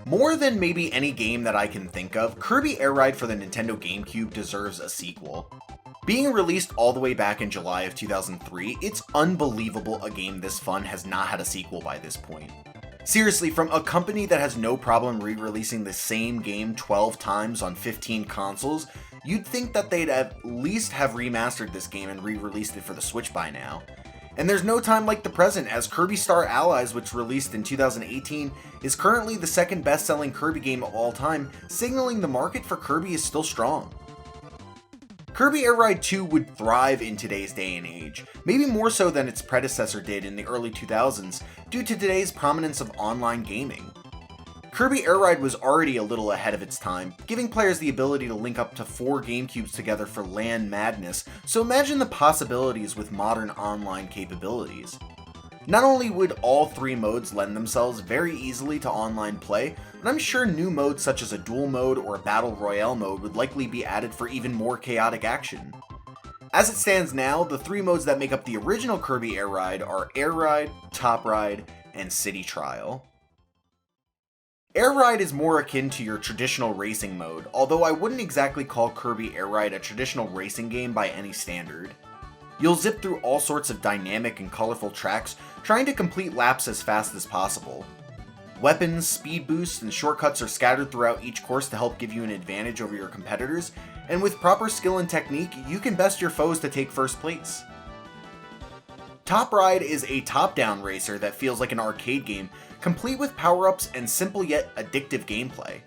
More than maybe any game that I can think of, Kirby Air Ride for the Nintendo Gamecube deserves a sequel. Being released all the way back in July of 2003, it's unbelievable a game this fun has not had a sequel by this point. Seriously, from a company that has no problem re-releasing the same game 12 times on 15 consoles, you'd think that they'd at least have remastered this game and re-released it for the Switch by now. And there's no time like the present, as Kirby Star Allies, which released in 2018, is currently the second best-selling Kirby game of all time, signaling the market for Kirby is still strong. Kirby Air Ride 2 would thrive in today's day and age, maybe more so than its predecessor did in the early 2000s, due to today's prominence of online gaming. Kirby Air Ride was already a little ahead of its time, giving players the ability to link up to 4 GameCubes together for LAN madness, so imagine the possibilities with modern online capabilities. Not only would all 3 modes lend themselves very easily to online play, but I'm sure new modes such as a duel mode or a battle royale mode would likely be added for even more chaotic action. As it stands now, the 3 modes that make up the original Kirby Air Ride are Air Ride, Top Ride, and City Trial. Air Ride is more akin to your traditional racing mode, although I wouldn't exactly call Kirby Air Ride a traditional racing game by any standard. You'll zip through all sorts of dynamic and colorful tracks, trying to complete laps as fast as possible. Weapons, speed boosts, and shortcuts are scattered throughout each course to help give you an advantage over your competitors, and with proper skill and technique, you can best your foes to take first place. Top Ride is a top-down racer that feels like an arcade game, complete with power-ups and simple yet addictive gameplay.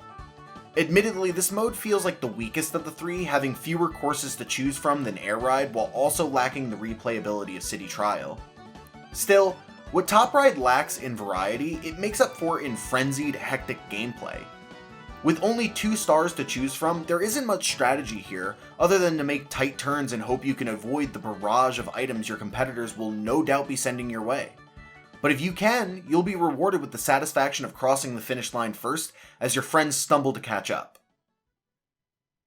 Admittedly, this mode feels like the weakest of the 3, having fewer courses to choose from than Air Ride while also lacking the replayability of City Trial. Still, what Top Ride lacks in variety, it makes up for in frenzied, hectic gameplay. With only 2 stars to choose from, there isn't much strategy here, other than to make tight turns and hope you can avoid the barrage of items your competitors will no doubt be sending your way. But if you can, you'll be rewarded with the satisfaction of crossing the finish line first as your friends stumble to catch up.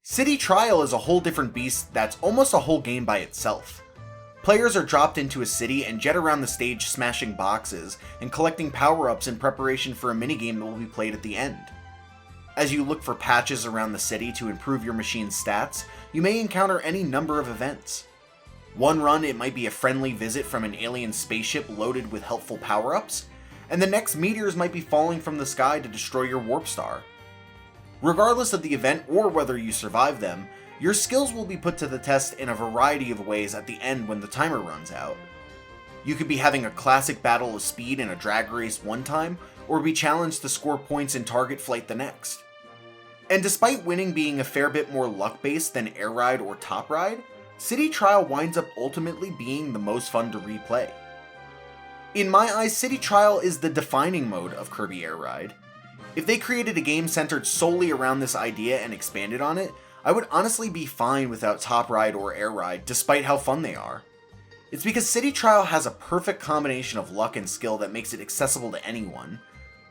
City Trial is a whole different beast that's almost a whole game by itself. Players are dropped into a city and jet around the stage smashing boxes and collecting power-ups in preparation for a minigame that will be played at the end. As you look for patches around the city to improve your machine's stats, you may encounter any number of events. One run, it might be a friendly visit from an alien spaceship loaded with helpful power-ups, and the next meteors might be falling from the sky to destroy your warp star. Regardless of the event or whether you survive them, your skills will be put to the test in a variety of ways at the end when the timer runs out. You could be having a classic battle of speed in a drag race one time, or be challenged to score points in target flight the next. And despite winning being a fair bit more luck-based than Air Ride or Top Ride, City Trial winds up ultimately being the most fun to replay. In my eyes, City Trial is the defining mode of Kirby Air Ride. If they created a game centered solely around this idea and expanded on it, I would honestly be fine without Top Ride or Air Ride, despite how fun they are. It's because City Trial has a perfect combination of luck and skill that makes it accessible to anyone.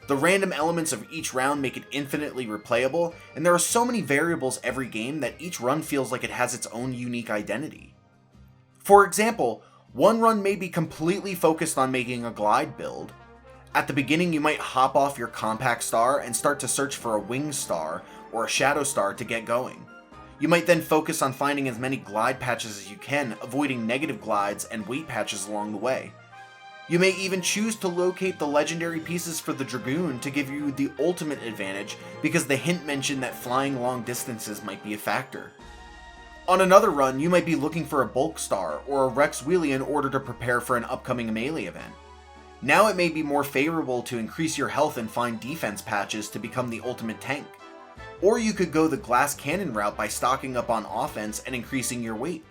The random elements of each round make it infinitely replayable, and there are so many variables every game that each run feels like it has its own unique identity. For example, one run may be completely focused on making a glide build. At the beginning, you might hop off your compact star and start to search for a wing star or a shadow star to get going. You might then focus on finding as many glide patches as you can, avoiding negative glides and weight patches along the way. You may even choose to locate the legendary pieces for the Dragoon to give you the ultimate advantage because the hint mentioned that flying long distances might be a factor. On another run, you might be looking for a Bulk Star or a Rex Wheelie in order to prepare for an upcoming melee event. Now it may be more favorable to increase your health and find defense patches to become the ultimate tank. Or you could go the glass cannon route by stocking up on offense and increasing your weight.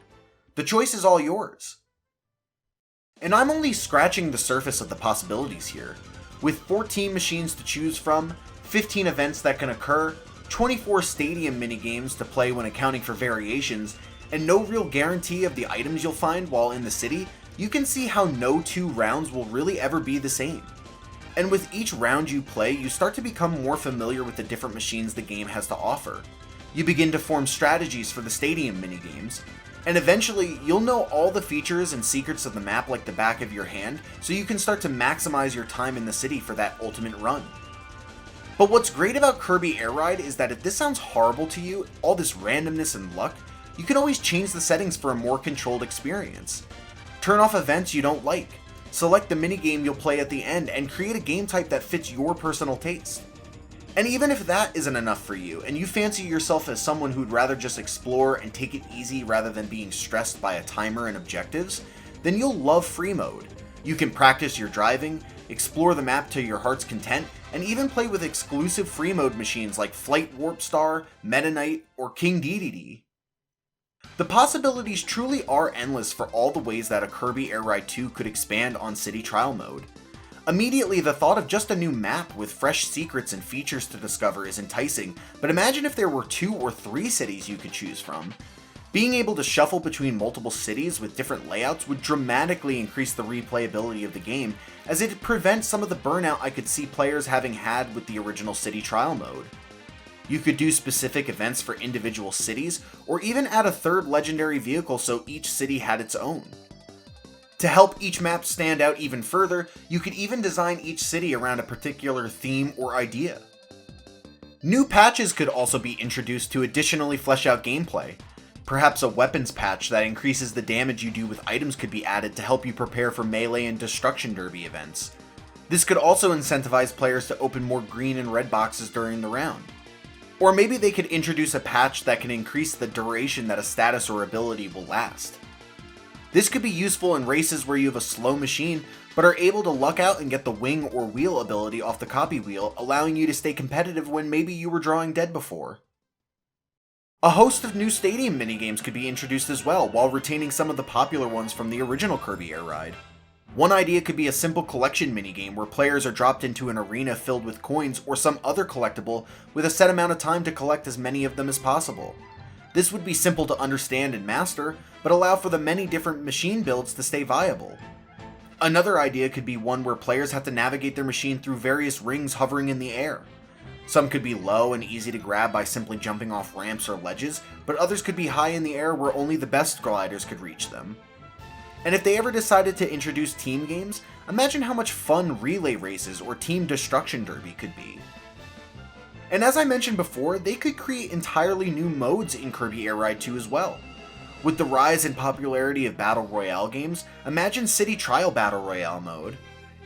The choice is all yours. And I'm only scratching the surface of the possibilities here. With 14 machines to choose from, 15 events that can occur, 24 stadium minigames to play when accounting for variations, and no real guarantee of the items you'll find while in the city, you can see how no 2 rounds will really ever be the same. And with each round you play, you start to become more familiar with the different machines the game has to offer. You begin to form strategies for the stadium minigames, and eventually you'll know all the features and secrets of the map like the back of your hand, so you can start to maximize your time in the city for that ultimate run. But what's great about Kirby Air Ride is that if this sounds horrible to you, all this randomness and luck, you can always change the settings for a more controlled experience. Turn off events you don't like, select the minigame you'll play at the end, and create a game type that fits your personal taste. And even if that isn't enough for you, and you fancy yourself as someone who'd rather just explore and take it easy rather than being stressed by a timer and objectives, then you'll love free mode. You can practice your driving, explore the map to your heart's content, and even play with exclusive free mode machines like Flight Warp Star, Meta Knight, or King Dedede. The possibilities truly are endless for all the ways that a Kirby Air Ride 2 could expand on City Trial mode. Immediately, the thought of just a new map with fresh secrets and features to discover is enticing, but imagine if there were 2 or 3 cities you could choose from. Being able to shuffle between multiple cities with different layouts would dramatically increase the replayability of the game, as it prevents some of the burnout I could see players having had with the original City Trial mode. You could do specific events for individual cities, or even add a third legendary vehicle so each city had its own. To help each map stand out even further, you could even design each city around a particular theme or idea. New patches could also be introduced to additionally flesh out gameplay. Perhaps a weapons patch that increases the damage you do with items could be added to help you prepare for melee and destruction derby events. This could also incentivize players to open more green and red boxes during the round. Or maybe they could introduce a patch that can increase the duration that a status or ability will last. This could be useful in races where you have a slow machine, but are able to luck out and get the wing or wheel ability off the copy wheel, allowing you to stay competitive when maybe you were drawing dead before. A host of new stadium minigames could be introduced as well, while retaining some of the popular ones from the original Kirby Air Ride. One idea could be a simple collection minigame where players are dropped into an arena filled with coins or some other collectible with a set amount of time to collect as many of them as possible. This would be simple to understand and master, but allow for the many different machine builds to stay viable. Another idea could be one where players have to navigate their machine through various rings hovering in the air. Some could be low and easy to grab by simply jumping off ramps or ledges, but others could be high in the air where only the best gliders could reach them. And if they ever decided to introduce team games, imagine how much fun relay races or team destruction derby could be. And as I mentioned before, they could create entirely new modes in Kirby Air Ride 2 as well. With the rise in popularity of Battle Royale games, imagine City Trial Battle Royale mode.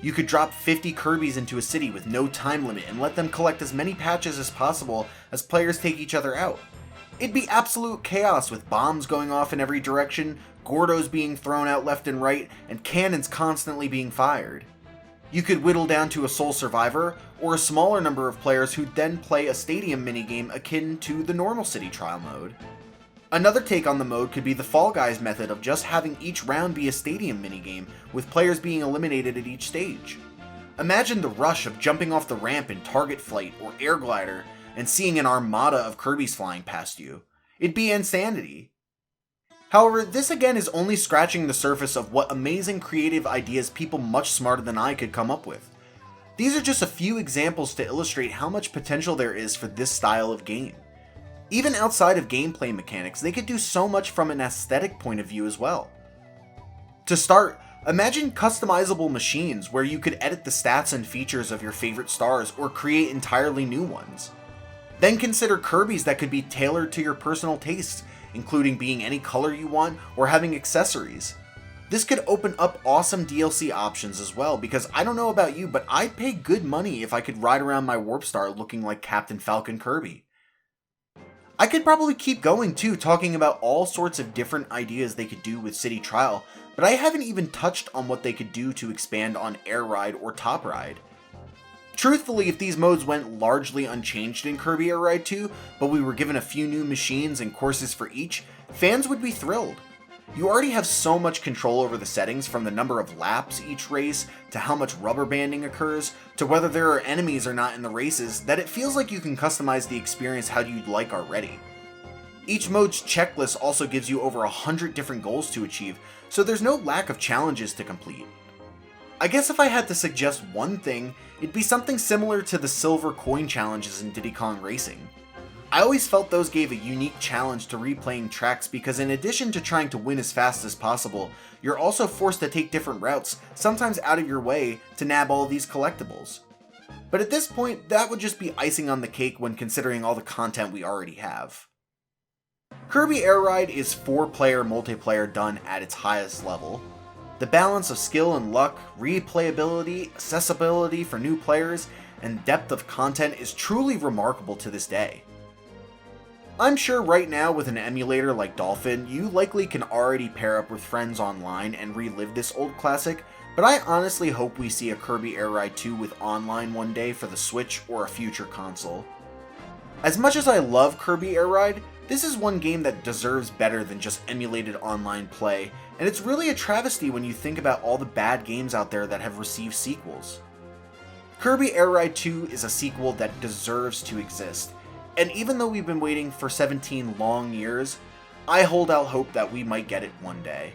You could drop 50 Kirbys into a city with no time limit and let them collect as many patches as possible as players take each other out. It'd be absolute chaos with bombs going off in every direction, Gordos being thrown out left and right, and cannons constantly being fired. You could whittle down to a sole survivor, or a smaller number of players who'd then play a stadium minigame akin to the normal City Trial mode. Another take on the mode could be the Fall Guys method of just having each round be a stadium minigame, with players being eliminated at each stage. Imagine the rush of jumping off the ramp in Target Flight or Air Glider and seeing an armada of Kirbys flying past you. It'd be insanity. However, this again is only scratching the surface of what amazing creative ideas people much smarter than I could come up with. These are just a few examples to illustrate how much potential there is for this style of game. Even outside of gameplay mechanics, they could do so much from an aesthetic point of view as well. To start, imagine customizable machines where you could edit the stats and features of your favorite stars or create entirely new ones. Then consider Kirbys that could be tailored to your personal tastes, including being any color you want or having accessories. This could open up awesome DLC options as well, because I don't know about you, but I'd pay good money if I could ride around my Warp Star looking like Captain Falcon Kirby. I could probably keep going too, talking about all sorts of different ideas they could do with City Trial, but I haven't even touched on what they could do to expand on Air Ride or Top Ride. Truthfully, if these modes went largely unchanged in Kirby Air Ride 2, but we were given a few new machines and courses for each, fans would be thrilled. You already have so much control over the settings, from the number of laps each race, to how much rubber banding occurs, to whether there are enemies or not in the races, that it feels like you can customize the experience how you'd like already. Each mode's checklist also gives you over 100 different goals to achieve, so there's no lack of challenges to complete. I guess if I had to suggest one thing, it'd be something similar to the silver coin challenges in Diddy Kong Racing. I always felt those gave a unique challenge to replaying tracks because in addition to trying to win as fast as possible, you're also forced to take different routes, sometimes out of your way, to nab all these collectibles. But at this point, that would just be icing on the cake when considering all the content we already have. Kirby Air Ride is 4-player multiplayer done at its highest level. The balance of skill and luck, replayability, accessibility for new players, and depth of content is truly remarkable to this day. I'm sure right now with an emulator like Dolphin, you likely can already pair up with friends online and relive this old classic, but I honestly hope we see a Kirby Air Ride 2 with online one day for the Switch or a future console. As much as I love Kirby Air Ride, this is one game that deserves better than just emulated online play, and it's really a travesty when you think about all the bad games out there that have received sequels. Kirby Air Ride 2 is a sequel that deserves to exist, and even though we've been waiting for 17 long years, I hold out hope that we might get it one day.